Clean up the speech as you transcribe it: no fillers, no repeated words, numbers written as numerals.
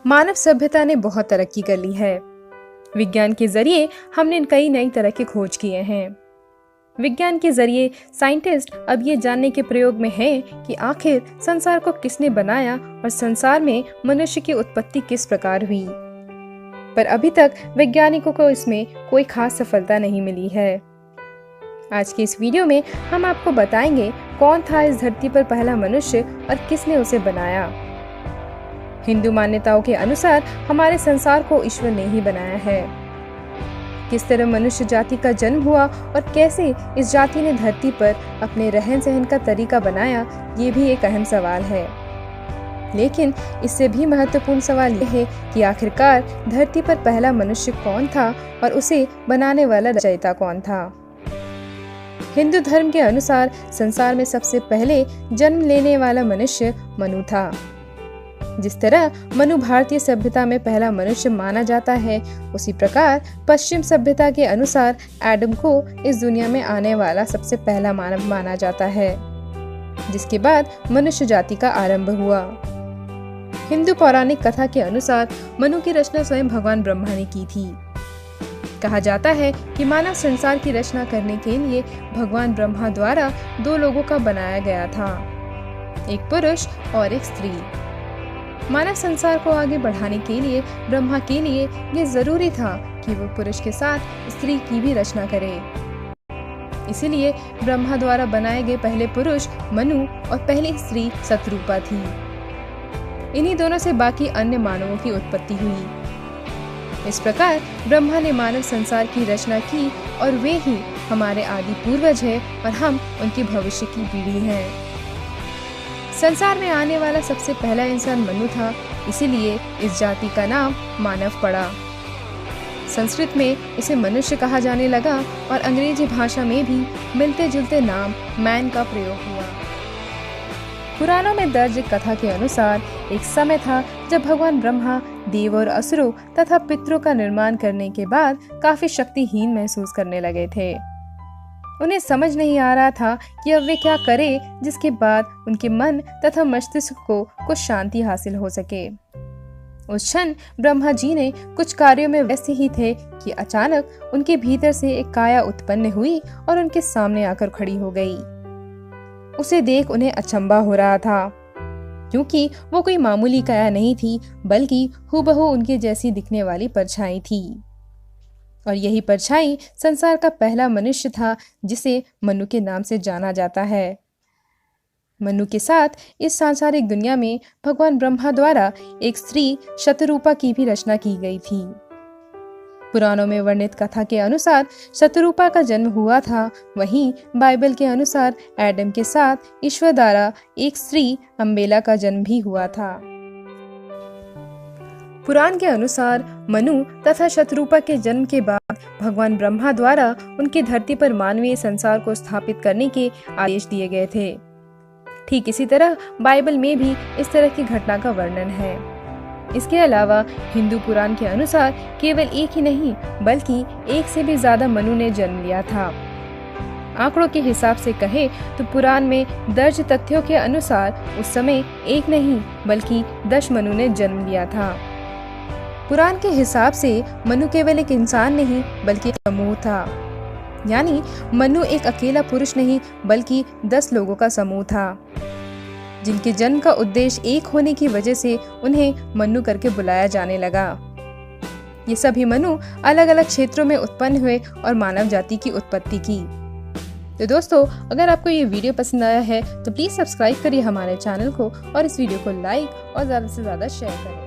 मानव सभ्यता ने बहुत तरक्की कर ली है। विज्ञान के जरिए हमने कई नई तरह के खोज किए हैं। विज्ञान के जरिए साइंटिस्ट अब ये जानने के प्रयोग में हैं कि आखिर संसार को किसने बनाया और संसार में मनुष्य की उत्पत्ति किस प्रकार हुई। पर अभी तक वैज्ञानिकों को इसमें कोई खास सफलता नहीं मिली है। आज के इस वीडियो में हम आपको बताएंगे कौन था इस धरती पर पहला मनुष्य और किसने उसे बनाया। हिंदू मान्यताओं के अनुसार हमारे संसार को ईश्वर ने ही बनाया है। किस तरह मनुष्य जाति का जन्म हुआ और कैसे इस जाति ने धरती पर अपने रहन सहन का तरीका बनाया, ये भी एक अहम सवाल है। लेकिन इससे भी महत्वपूर्ण सवाल यह है कि आखिरकार धरती पर पहला मनुष्य कौन था और उसे बनाने वाला रचयिता कौन था। हिंदू धर्म के अनुसार संसार में सबसे पहले जन्म लेने वाला मनुष्य मनु था। जिस तरह मनु भारतीय सभ्यता में पहला मनुष्य माना जाता है, उसी प्रकार पश्चिम सभ्यता के अनुसार एडम को इस दुनिया में आने वाला सबसे पहला मानव माना जाता है, जिसके बाद मनुष्य जाति का आरंभ हुआ। हिंदू पौराणिक कथा के अनुसार मनु की रचना स्वयं भगवान ब्रह्मा ने की थी। कहा जाता है कि मानव संसार की रचना करने के लिए भगवान ब्रह्मा द्वारा दो लोगों का बनाया गया था, एक पुरुष और एक स्त्री। मानव संसार को आगे बढ़ाने के लिए ब्रह्मा के लिए ये जरूरी था कि वो पुरुष के साथ स्त्री की भी रचना करे। इसीलिए ब्रह्मा द्वारा बनाए गए पहले पुरुष मनु और पहली स्त्री शतरूपा थी। इन्हीं दोनों से बाकी अन्य मानवों की उत्पत्ति हुई। इस प्रकार ब्रह्मा ने मानव संसार की रचना की और वे ही हमारे आदि पूर्वज हैं और हम उनकी भविष्य की पीढ़ी हैं। संसार में आने वाला सबसे पहला इंसान मनु था, इसीलिए इस जाति का नाम मानव पड़ा। संस्कृत में इसे मनुष्य कहा जाने लगा और अंग्रेजी भाषा में भी मिलते जुलते नाम मैन का प्रयोग हुआ। पुराणों में दर्ज कथा के अनुसार एक समय था जब भगवान ब्रह्मा देव और असुरों तथा पितरों का निर्माण करने के बाद काफी शक्तिहीन महसूस करने लगे थे। उन्हें समझ नहीं आ रहा था कि अब वे क्या करें जिसके बाद उनके मन तथा मस्तिष्क को कुछ शांति हासिल हो सके। उस क्षण ब्रह्मा जी ने कुछ कार्यों में व्यस्त ही थे कि अचानक उनके भीतर से एक काया उत्पन्न हुई और उनके सामने आकर खड़ी हो गई। उसे देख उन्हें अचंभा हो रहा था, क्योंकि वो कोई मामूली काया नहीं थी, बल्कि हूबहू उनके जैसी दिखने वाली परछाई थी। और यही परछाई संसार का पहला मनुष्य था, जिसे मनु के नाम से जाना जाता है। मनु के साथ इस सांसारिक दुनिया में भगवान ब्रह्मा द्वारा एक स्त्री शतरूपा की भी रचना की गई थी। पुराणों में वर्णित कथा के अनुसार शतरूपा का जन्म हुआ था, वहीं बाइबल के अनुसार एडम के साथ ईश्वर द्वारा एक स्त्री अम्बेला का जन्म भी हुआ था। पुराण के अनुसार मनु तथा शतरूपा के जन्म के बाद भगवान ब्रह्मा द्वारा उनकी धरती पर मानवीय संसार को स्थापित करने के आदेश दिए गए थे। ठीक इसी तरह बाइबल में भी इस तरह की घटना का वर्णन है। इसके अलावा हिंदू पुराण के अनुसार केवल एक ही नहीं बल्कि एक से भी ज्यादा मनु ने जन्म लिया था। आंकड़ों के हिसाब से कहे तो पुराण में दर्ज तथ्यों के अनुसार उस समय एक नहीं बल्कि 10 मनु ने जन्म लिया था। पुराण के हिसाब से मनु केवल एक इंसान नहीं बल्कि एक समूह था, यानी मनु एक अकेला पुरुष नहीं बल्कि 10 लोगों का समूह था, जिनके जन्म का उद्देश्य एक होने की वजह से उन्हें मनु करके बुलाया जाने लगा। ये सभी मनु अलग अलग क्षेत्रों में उत्पन्न हुए और मानव जाति की उत्पत्ति की। तो दोस्तों, अगर आपको ये वीडियो पसंद आया है तो प्लीज सब्सक्राइब करिए हमारे चैनल को और इस वीडियो को लाइक और ज्यादा से ज्यादा शेयर करें।